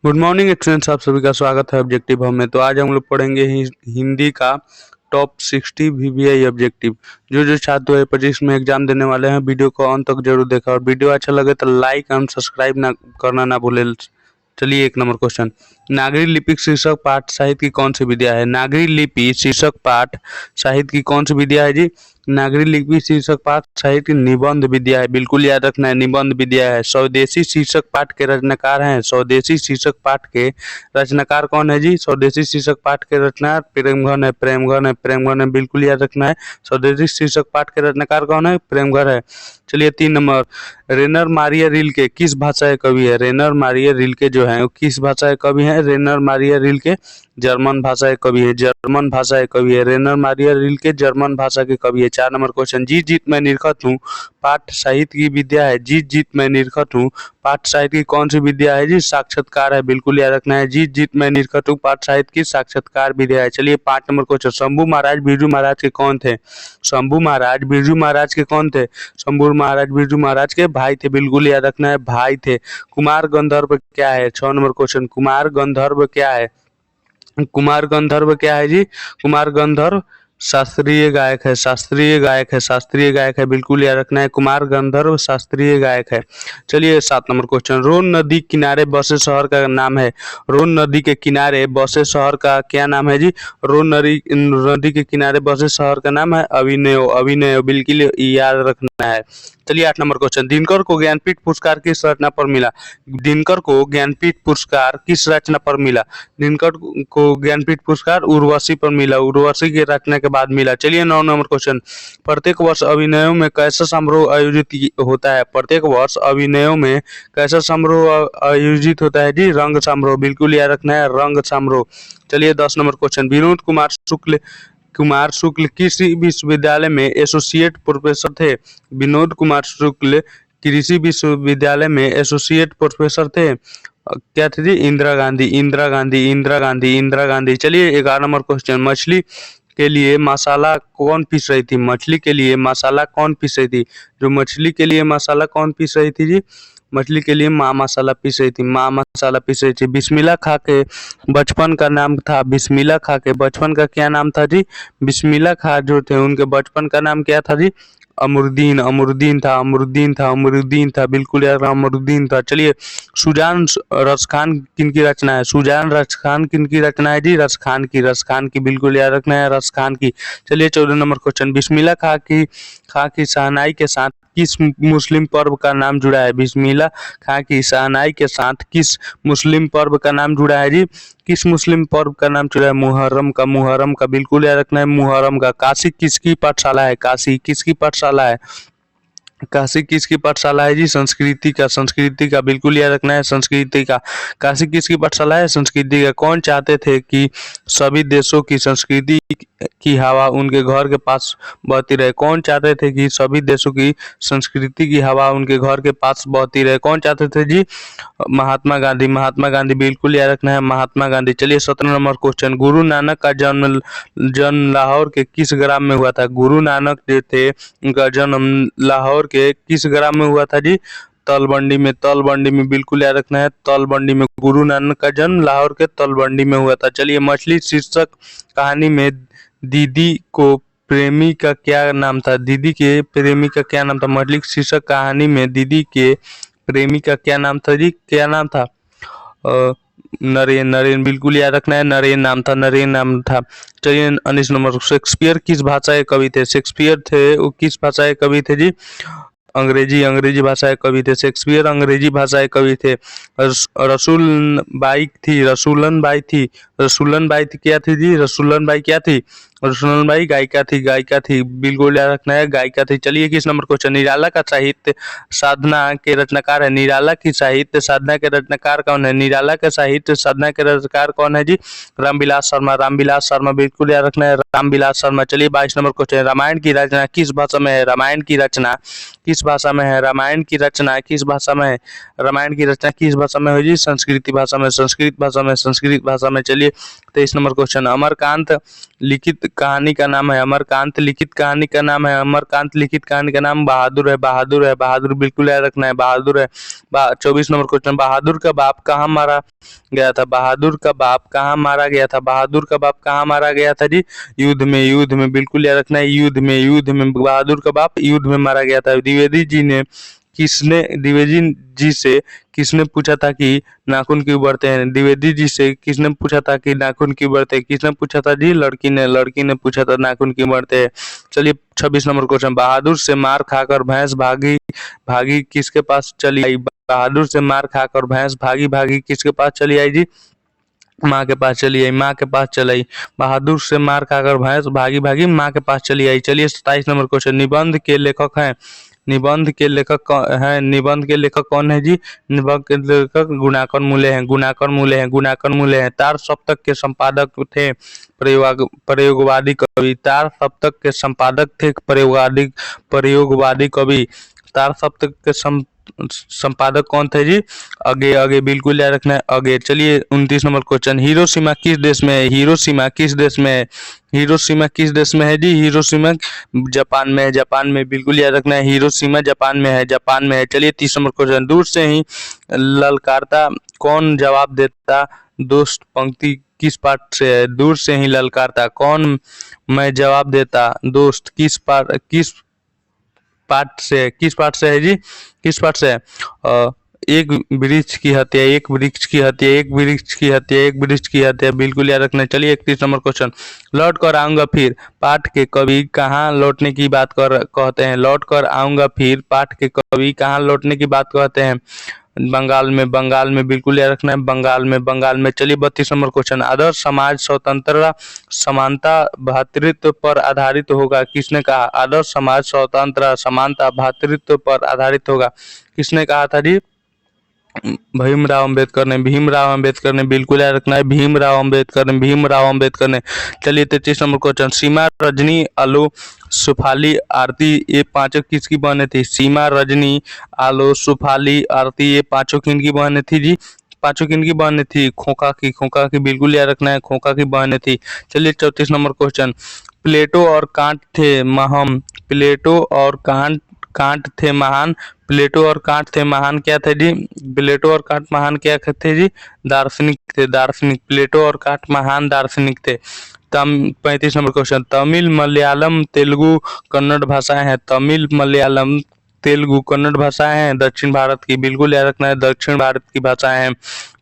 Good morning students, आप सभी का स्वागत है ऑब्जेक्टिव हम में। तो आज हम लोग पढ़ेंगे हिंदी का टॉप 60 वीवीआई ऑब्जेक्टिव। जो छात्र 2025 में एग्जाम देने वाले हैं, वीडियो को अंत तक जरूर देखा और वीडियो अच्छा लगे तो लाइक एंड सब्सक्राइब ना करना ना भूले। चलिए, 1 नंबर क्वेश्चन। नागरी लिपि शीर्षक पाठ साहित्य की कौन सी विद्या है? नागरी लिपि शीर्षक पाठ साहित्य की कौन सी विद्या है जी? नागरी लिपि शीर्षक पाठ साहित्य निबंध विद्या है। बिल्कुल याद रखना है, निबंध विद्या है। स्वदेशी शीर्षक पाठ के रचनाकार हैं। स्वदेशी शीर्षक पाठ के रचनाकार कौन है जी? स्वदेशी शीर्षक पाठ के रचनाकार प्रेमघन है। प्रेमघन है, प्रेमघन है, बिल्कुल याद रखना है। स्वदेशी शीर्षक पाठ के रचनाकार कौन है? प्रेमघन है। चलिए, 3 नंबर। रेनर मारिया रिल्के किस भाषा के कवि है? रेनर मारिया रिल्के जो है वो किस भाषा के कवि है? रेनर मारिया रिल्के जर्मन भाषा के कवि है। जर्मन भाषा के कवि है। रेनर मारिया रिल्के जर्मन भाषा के कवि है। 4 नंबर क्वेश्चन। जीत जीत मैं निरखत हूँ पाठ साहित्य की विद्या है। जीत जीत मैं निरखत हूँ पाठ साहित्य की कौन सी विद्या है जी? साक्षात्कार है। बिल्कुल याद रखना है। जीत जीत मैं निरखत हूँ पाठ साहित्य की साक्षात्कार विद्या है। चलिए, 5 नंबर क्वेश्चन। शंभू महाराज बिरजू महाराज के कौन थे? शंभू महाराज बिरजू महाराज के कौन थे? शंभू महाराज बिरजू महाराज के भाई थे। बिल्कुल याद रखना है, भाई थे। कुमार गंधर्व क्या है? 6 नंबर क्वेश्चन। कुमार गंधर्व क्या है? कुमार गंधर्व क्या है जी? कुमार गंधर्व शास्त्रीय गायक है। शास्त्रीय गायक है। शास्त्रीय गायक है। बिल्कुल याद रखना है, कुमार गंधर्व शास्त्रीय गायक है। चलिए, 7 नंबर क्वेश्चन। रोन नदी किनारे बसे शहर का नाम है। रोन नदी के किनारे बसे शहर का क्या नाम है जी? रोन नदी के किनारे बसे शहर का नाम है अभिनय। अभिनय, बिल्कुल याद रखना है। चलिए, 8 नंबर क्वेश्चन। दिनकर को ज्ञानपीठ पुरस्कार किस रचना पर मिला? दिनकर को ज्ञानपीठ पुरस्कार किस रचना पर मिला? दिनकर को ज्ञानपीठ पुरस्कार उर्वशी पर मिला। उर्वशी की रचना के बाद मिला। चलिए, 9 नंबर क्वेश्चन। प्रत्येक वर्ष अभिनयों में कैसा समारोह आयोजित होता है? प्रत्येक वर्ष अभिनयों में कैसा समारोह आयोजित होता है जी? रंग समारोह। बिल्कुल याद रखना है, रंग समारोह। चलिए, 10 नंबर क्वेश्चन। विनोद कुमार शुक्ल किस विश्वविद्यालय में एसोसिएट प्रोफेसर थे? विनोद कुमार शुक्ल कृषि विश्वविद्यालय में एसोसिएट प्रोफेसर थे। क्या थी जी? इंदिरा गांधी। इंदिरा गांधी, इंदिरा गांधी, इंदिरा गांधी। चलिए, 11 नंबर क्वेश्चन। मछली के लिए मसाला कौन पीस रही थी? मछली के लिए मसाला कौन पीस रही थी? जो मछली के लिए मसाला कौन पीस रही थी जी? मछली के लिए माँ मसाला पीस रही थी। माँ मसाला पीस रही थी। बिस्मिल्लाह खां के बचपन का नाम था। बिस्मिल्लाह खां के बचपन का क्या नाम था जी? बिस्मिल्लाह खां जो थे उनके बचपन का नाम क्या था जी? अमरुद्दीन। अमरुद्दीन था। अमरुद्दीन था। अमरुद्दीन था। बिल्कुल यार, अमरुद्दीन था। चलिए, सुजान रसखान किन की रचना है? सुजान रसखान किन की रचना है जी? रसखान की। रसखान की, बिल्कुल याद रखना है, रसखान की। चलिए, 14 नंबर क्वेश्चन। बिस्मिल्लाह खां की शहनाई के साथ किस मुस्लिम पर्व का नाम जुड़ा है? बिस्मिल्लाह खां की शहनाई के साथ किस मुस्लिम पर्व का नाम जुड़ा है जी? किस मुस्लिम पर्व का नाम जुड़ा है? मुहर्रम का। मुहर्रम का, बिल्कुल याद रखना है, मुहर्रम का। काशी किसकी पाठशाला है? काशी किसकी पाठशाला है? काशी किसकी पाठशाला है जी? संस्कृति का। संस्कृति का, बिल्कुल याद रखना है, संस्कृति का। काशी किसकी पाठशाला है? संस्कृति का। कौन चाहते थे कि सभी देशों की संस्कृति की हवा उनके घर के पास बहती रहे? कौन चाहते थे कि सभी देशों की संस्कृति की हवा उनके घर के पास बहती रहे? कौन चाहते थे जी? महात्मा गांधी। महात्मा गांधी, बिल्कुल याद रखना है, महात्मा गांधी। चलिए, 17 नंबर क्वेश्चन। गुरु नानक का जन्म लाहौर के किस ग्राम में हुआ था? गुरु नानक जो थे उनका जन्म लाहौर के किस ग्राम में हुआ था जी? तलवंडी में। तलवंडी में, बिल्कुल याद रखना है, तलवंडी में। गुरु नानक का जन्म लाहौर के तलवंडी में हुआ था। चलिए, मछली शीर्षक कहानी में दीदी को प्रेमी का क्या नाम था? दीदी के प्रेमी का क्या नाम था? मछली शीर्षक कहानी में दीदी के प्रेमी का क्या नाम था जी? क्या नाम था? नरेन। नरेन, बिल्कुल याद रखना है, नरेन नाम था। नरेन नाम था। चलिए, 19 नंबर। शेक्सपियर किस भाषा के कवि थे? शेक्सपियर थे वो किस भाषा के कवि थे जी? अंग्रेजी। अंग्रेजी भाषा के कवि थे। शेक्सपियर अंग्रेजी भाषा के कवि थे। रसूलन बाई थी। रसूलन बाई थी। रसूलन बाई थी क्या थी जी? रसूलन बाई क्या थी? रसूलन बाई गायिका थी। गायिका थी, बिल्कुल याद रखना है, गायिका थी। चलिए, 21 नंबर क्वेश्चन। निराला का साहित्य साधना के रचनाकार है। निराला की साहित्य साधना के रचनाकार कौन है? निराला के साहित्य साधना के रचनाकार कौन है जी? रामविलास शर्मा। रामविलास शर्मा, बिल्कुल याद रखना है, रामविलास शर्मा। चलिए, 22 नंबर क्वेश्चन। रामायण की रचना किस भाषा में है? रामायण की रचना किस भाषा में है? रामायण की रचना किस भाषा में है? रामायण की रचना किस भाषा में है जी? संस्कृत भाषा में। संस्कृत भाषा में। संस्कृत भाषा में। चलिए, 23 नंबर क्वेश्चन। अमरकांत लिखित कहानी का नाम है अमरकांत, लिखित कहानी का नाम है अमरकांत, लिखित कहानी का नाम बहादुर है, बहादुर है, बहादुर बिल्कुल याद रखना है, बहादुर है। 24 नंबर क्वेश्चन, बहादुर का बाप कहाँ मारा गया था? बहादुर का बाप कहाँ मारा गया था? बहादुर का बाप कहाँ मारा गया था जी? युद्ध में, युद्ध में बिल्कुल याद रखना है, युद्ध में, युद्ध में बहादुर का बाप युद्ध में मारा गया था। द्विवेदी जी से किसने पूछा था कि नाखून क्यों बढ़ते हैं? द्विवेदी जी से किसने पूछा था कि नाखून क्यों बढ़ते हैं? किसने पूछा था जी? लड़की ने पूछा था नाखून क्यों बढ़ते हैं। चलिए 26 नंबर क्वेश्चन, बहादुर से मार खाकर भैंस भागी भागी किसके पास चली आई? बहादुर से मार खाकर भैंस भागी भागी किसके पास चली आई जी? माँ के पास चली आई, माँ के पास चली आई। बहादुर से मार खाकर भैंस भागी भागी माँ के पास चली आई। चलिए 27 नंबर क्वेश्चन, निबंध के लेखक हैं? निबंध के लेखक कौन है जी? निबंध के लेखक गुणाकर मूले हैं, गुणाकर मूले हैं, गुणाकर मूले हैं। तार सप्तक के संपादक थे प्रयोगवादी कवि, तार सप्तक के संपादक थे प्रयोगवादी कवि। तार सप्तक के संपादक कौन थे जी? अगे बिल्कुल याद रखना है, अगे। चलिए 29 नंबर क्वेश्चन, हिरोशिमा किस देश में है? हिरोशिमा किस देश में है? हिरोशिमा किस देश में है जी? हिरोशिमा जापान में है, जापान में बिल्कुल याद रखना है, हिरोशिमा जापान में है, जापान में है। चलिए 30 नंबर क्वेश्चन, दूर से ही ललकारता कौन जवाब देता? दोस्त पंक्ति किस पाठ से है? दूर से ही ललकारता कौन मैं जवाब देता? दोस्त किस पाठ से, किस पाठ से है जी? किस पाठ से है? एक वृक्ष की हत्या, एक वृक्ष की हत्या, एक वृक्ष की हत्या, एक वृक्ष की हत्या बिल्कुल याद रखना है। चलिए 31 नंबर क्वेश्चन, लौट कर आऊंगा फिर पाठ के कवि कहाँ लौटने की बात कहते हैं? लौट कर आऊंगा फिर पाठ के कवि कहाँ लौटने की बात कहते हैं? बंगाल में, बंगाल में बिल्कुल याद रखना है, बंगाल में, बंगाल में। चलिए 32 नंबर क्वेश्चन, आदर्श समाज स्वतंत्रता समानता भ्रातृत्व पर आधारित होगा किसने कहा? आदर्श समाज स्वतंत्रता समानता भ्रातृत्व पर आधारित होगा किसने कहा था जी? भीमराव अंबेडकर ने, भीमराव अंबेडकर ने बिल्कुल याद रखना है, भीमराव अंबेडकर ने, भीमराव अंबेडकर ने। चलिए 33 नंबर क्वेश्चन, सीमा रजनी आलो सुफाली आरती ये पांचों किसकी बहनें थी? सीमा रजनी आलो सुफाली आरती ये पांचों किनकी बहनें थी जी? पांचों किनकी बहनें थी? खोखा की, खोखा की बिल्कुल याद रखना है, खोखा की बहनें थी। चलिए 34 नंबर क्वेश्चन, प्लेटो और कांट थे महान, प्लेटो और कांट थे महान, प्लेटो और कांट थे महान क्या थे जी? प्लेटो और कांट महान क्या थे जी? दार्शनिक थे, दार्शनिक। प्लेटो और कांट महान दार्शनिक थे। 35 नंबर क्वेश्चन, तमिल मलयालम तेलुगु कन्नड़ भाषाएं हैं, तमिल मलयालम तेलुगु कन्नड़ भाषाएं हैं दक्षिण भारत की, बिल्कुल याद रखना है, दक्षिण भारत की भाषाएं हैं।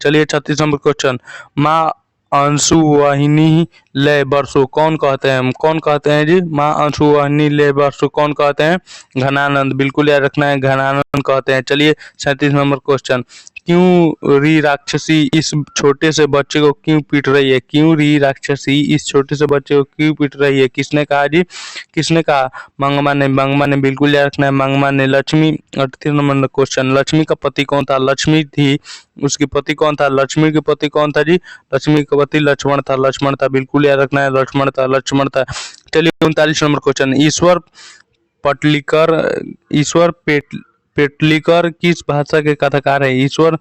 चलिए 36 नंबर क्वेश्चन, माँ अंशुवाहिनी लय बरसो कौन कहते हैं? कौन कहते हैं जी? माँ अंशुवाहिनी लय बरसो कौन कहते हैं? घनानंद, बिल्कुल याद रखना है, घनानंद कहते हैं। चलिए 37 नंबर क्वेश्चन, क्यों री राक्षसी इस छोटे से बच्चे को क्यों पीट रही है? क्यों री राक्षसी इस छोटे से बच्चे को क्यों पीट रही है किसने कहा जी? किसने कहा? मंगमा ने, मंगमा ने बिल्कुल याद रखना है, मंगमा ने। लक्ष्मी 38 नंबर क्वेश्चन, लक्ष्मी का पति कौन था? लक्ष्मी थी, उसके पति कौन था? लक्ष्मी के पति कौन था जी? लक्ष्मी का पति लक्ष्मण था, लक्ष्मण था, बिल्कुल याद रखना है, लक्ष्मण था, लक्ष्मण था। चलिए 39 नंबर क्वेश्चन, ईश्वर पेटलीकर किस भाषा के कथाकार है? ईश्वर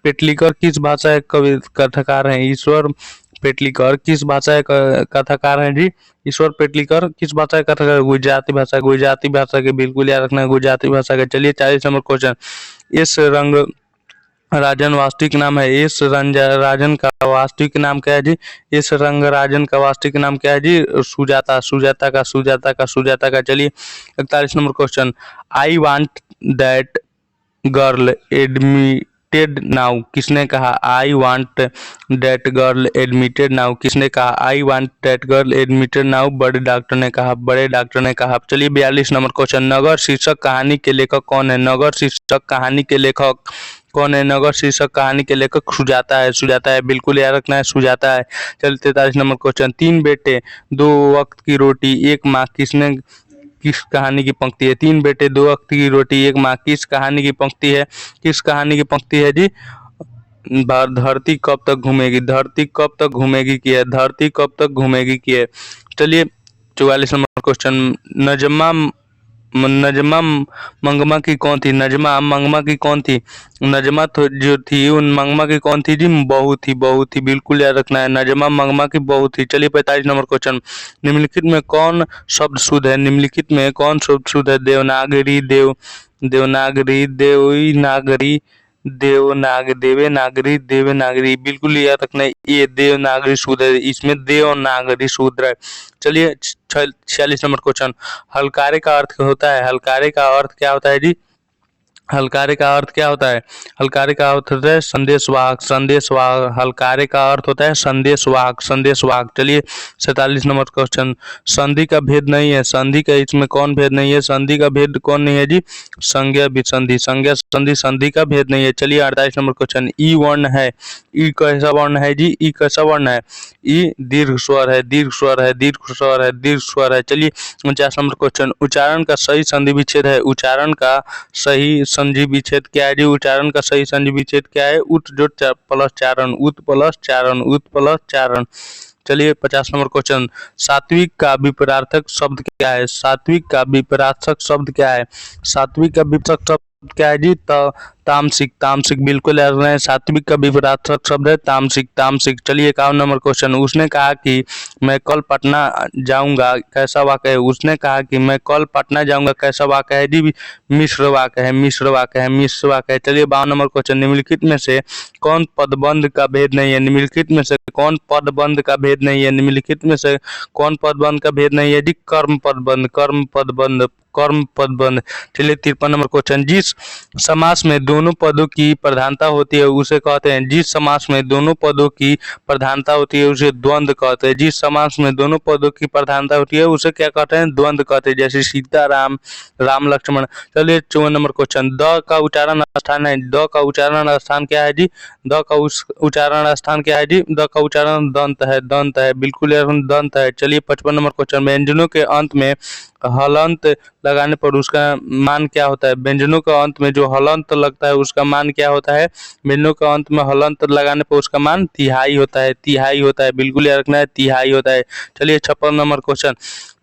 पेटलीकर किस भाषा के कथाकार हैं? ईश्वर पेटलीकर किस भाषा के कथाकार हैं जी? ईश्वर पेटलीकर किस भाषा के कथाकार? गुजराती भाषा, गुजराती भाषा के, बिल्कुल याद रखना है, गुजराती भाषा के। चलिए 40 नंबर क्वेश्चन, इस रंग राजन वास्तविक नाम है? इस राजन का वास्तविक नाम क्या है जी? इस रंग राजन का वास्तविक नाम क्या है जी? सुजाता, सुजाता का, सुजाता का, सुजाता का। चलिए 41 number question, I want that girl admitted now किसने कहा? I want that girl admitted now किसने कहा? I want that girl admitted now बड़े डॉक्टर ने कहा, बड़े डॉक्टर ने कहा। चलिए 42 नंबर क्वेश्चन, नगर शीर्षक कहानी के लेखक कौन है? नगर शीर्षक कहानी के लेखक कौन है? नगर शीर्षक कहानी के लेखक सुजाता है, सुजाता है, बिल्कुल याद रखना है, सुजाता है। चलिए 43 नंबर क्वेश्चन, तीन बेटे दो वक्त की रोटी एक माँ किसने किस कहानी की पंक्ति है? तीन बेटे दो वक्त की रोटी एक माँ किस कहानी की पंक्ति है? किस कहानी की पंक्ति है जी? धरती कब तक घूमेगी, धरती कब तक घूमेगी की है, धरती कब तक घूमेगी की है। चलिए 44 नंबर क्वेश्चन, नजमा नजमा मंगमा की कौन थी? नजमा मंगमा की कौन थी? नजमा तो जो थी उन मंगमा की कौन थी जी? बहू थी, बहू थी, बिल्कुल याद रखना है, नजमा मंगमा की बहू थी। चलिए 45 नंबर क्वेश्चन, निम्नलिखित में कौन शब्द शुद्ध है? निम्नलिखित में कौन शब्द शुद्ध है? देवनागरी, देवनागरी, देवनागरी, देवनागरी, देवनागरी, बिल्कुल याद रखना है, ये देवनागरी शुद्ध है, इसमें देवनागरी शुद्ध है। चलिए 46 नंबर क्वेश्चन, हलकारे का अर्थ होता है? हलकारे का अर्थ क्या होता है जी? हलकारे का अर्थ क्या होता है? हलकारे का अर्थ होता है संदेशवाहक, संदेशवाहक। हलकारे का अर्थ होता है संदेशवाहक, संदेशवाहक। चलिए 47 नंबर क्वेश्चन, संधि का भेद नहीं है? संधि का इसमें कौन भेद नहीं है? संधि का भेद कौन नहीं है जी? संज्ञा विसंधि, संज्ञा संधि, संधि का भेद नहीं है। चलिए 48 नंबर क्वेश्चन, ई वर्ण है? ई कैसा वर्ण है जी? ई कैसा वर्ण है? ई दीर्घ स्वर है, दीर्घ स्वर है, दीर्घ स्वर है, दीर्घ स्वर है। चलिए 49 नंबर क्वेश्चन, उच्चारण का सही संधि विच्छेद है? उच्चारण का सही संधि विच्छेद क्या है जी? उच्चारण का सही संधि विच्छेद क्या है? उत जो प्लस चारण, उत प्लस चारण, उत प्लस चारण। चलिए 50 नंबर क्वेश्चन, सात्विक का विपरार्थक शब्द क्या है? सात्विक का विपरार्थक शब्द क्या है? सात्विक का विपरार्थक शब्द क्या है जी? तामसिक, तामसिक, बिल्कुल याद रखना है, सात्विक का विपरार्थक शब्द है तामसिक, तामसिक। चलिए 51 नंबर क्वेश्चन, उसने कहा कि मैं कल पटना जाऊंगा, कैसा वाक्य है? उसने कहा कि मैं कल पटना जाऊंगा, कैसा वाक्य है जी? मिश्र वाक्य है, मिश्र वाक्य है, मिश्र वाक्य है। चलिए 52 नंबर क्वेश्चन, निम्नलिखित में से कौन पदबंध का भेद नहीं है? निम्नलिखित में से कौन पदबंध का भेद नहीं है? निम्नलिखित में से कौन पदबंध का भेद नहीं है जी? कर्म पदबंध, कर्म पदबंध, कर्म पदबंध। चलिए 53 नंबर क्वेश्चन, जिस समास में दोनों पदों की प्रधानता होती है उसे कहते हैं? जिस समास में दोनों पदों की प्रधानता होती है उसे द्वंद्व कहते हैं। जिस समास में दोनों पदों की प्रधानता होती है उसे क्या कहते हैं? द्वंद्व कहते हैं, जैसे सीता राम, राम लक्ष्मण। चलिए 54 नंबर क्वेश्चन, द का उच्चारण स्थान है? द का उच्चारण स्थान क्या है जी? द का उच्चारण स्थान क्या है जी? द का उच्चारण दंत है, दंत है, बिल्कुल दंत है। चलिए 55 नंबर क्वेश्चन, व्यंजनों के अंत में हलंत लगाने पर उसका मान क्या होता है? व्यंजनों के अंत में जो हलंत लगता है उसका मान क्या होता है? व्यंजनों के अंत में हलंत लगाने पर उसका मान तिहाई होता है, तिहाई होता है, बिल्कुल याद रखना है, तिहाई होता है। चलिए 56 नंबर क्वेश्चन,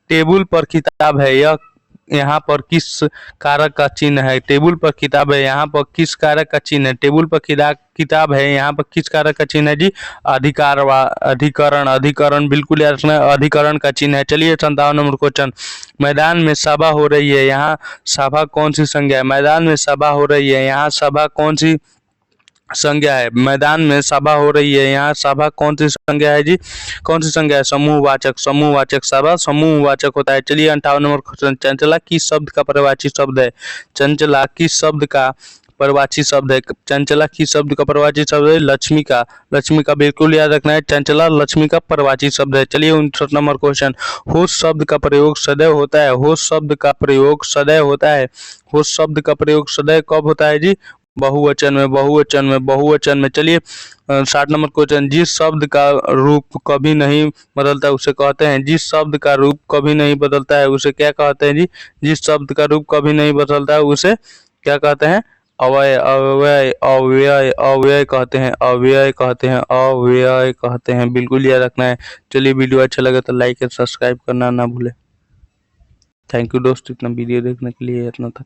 टेबुल पर किताब है, यह यहाँ पर किस कारक का चिन्ह है? टेबुल पर किताब है, यहाँ पर किस कारक का चिन्ह है? टेबुल पर किताब है, यहाँ पर किस कारक का चिन्ह है जी? अधिकार व अधिकरण, अधिकरण, बिल्कुल याद रखना है, अधिकरण का चिन्ह है। चलिए 57 नंबर क्वेश्चन, मैदान में सभा हो रही है, यहाँ सभा कौन सी संज्ञा है? मैदान में सभा हो रही है, यहाँ सभा कौन सी संज्ञा है? मैदान में सभा हो रही है, यहाँ सभा कौन सी संज्ञा है जी? कौन सी संज्ञा है? समूहवाचक, समूहवाचक, सभा समूहवाचक होता है। चलिए 58 नंबर क्वेश्चन, चंचला किस शब्द का पर्यायवाची शब्द है? चंचला किस शब्द का पर्यायवाची शब्द है? चंचला किस शब्द का पर्यायवाची शब्द है? लक्ष्मी का, लक्ष्मी का, बिल्कुल याद रखना है, चंचला लक्ष्मी का पर्यायवाची शब्द है। चलिए 59 नंबर क्वेश्चन, होश शब्द का प्रयोग सदैव होता है? होश शब्द का प्रयोग सदैव होता है? होश शब्द का प्रयोग सदैव कब होता है जी? बहुवचन में, बहुवचन में, बहुवचन में। चलिए 60 नंबर क्वेश्चन, जिस शब्द का रूप कभी नहीं बदलता उसे कहते हैं? जिस शब्द का रूप कभी नहीं बदलता है उसे क्या कहते हैं जी? जिस शब्द का रूप कभी नहीं बदलता है उसे क्या कहते हैं? अव्यय, अव्यय, अव्यय, अव्यय कहते हैं, अव्यय कहते हैं, अव्यय कहते हैं, बिल्कुल याद रखना है। चलिए वीडियो अच्छा लगे तो लाइक और सब्सक्राइब करना ना भूले। थैंक यू दोस्त, इतना वीडियो देखने के लिए, इतना तक।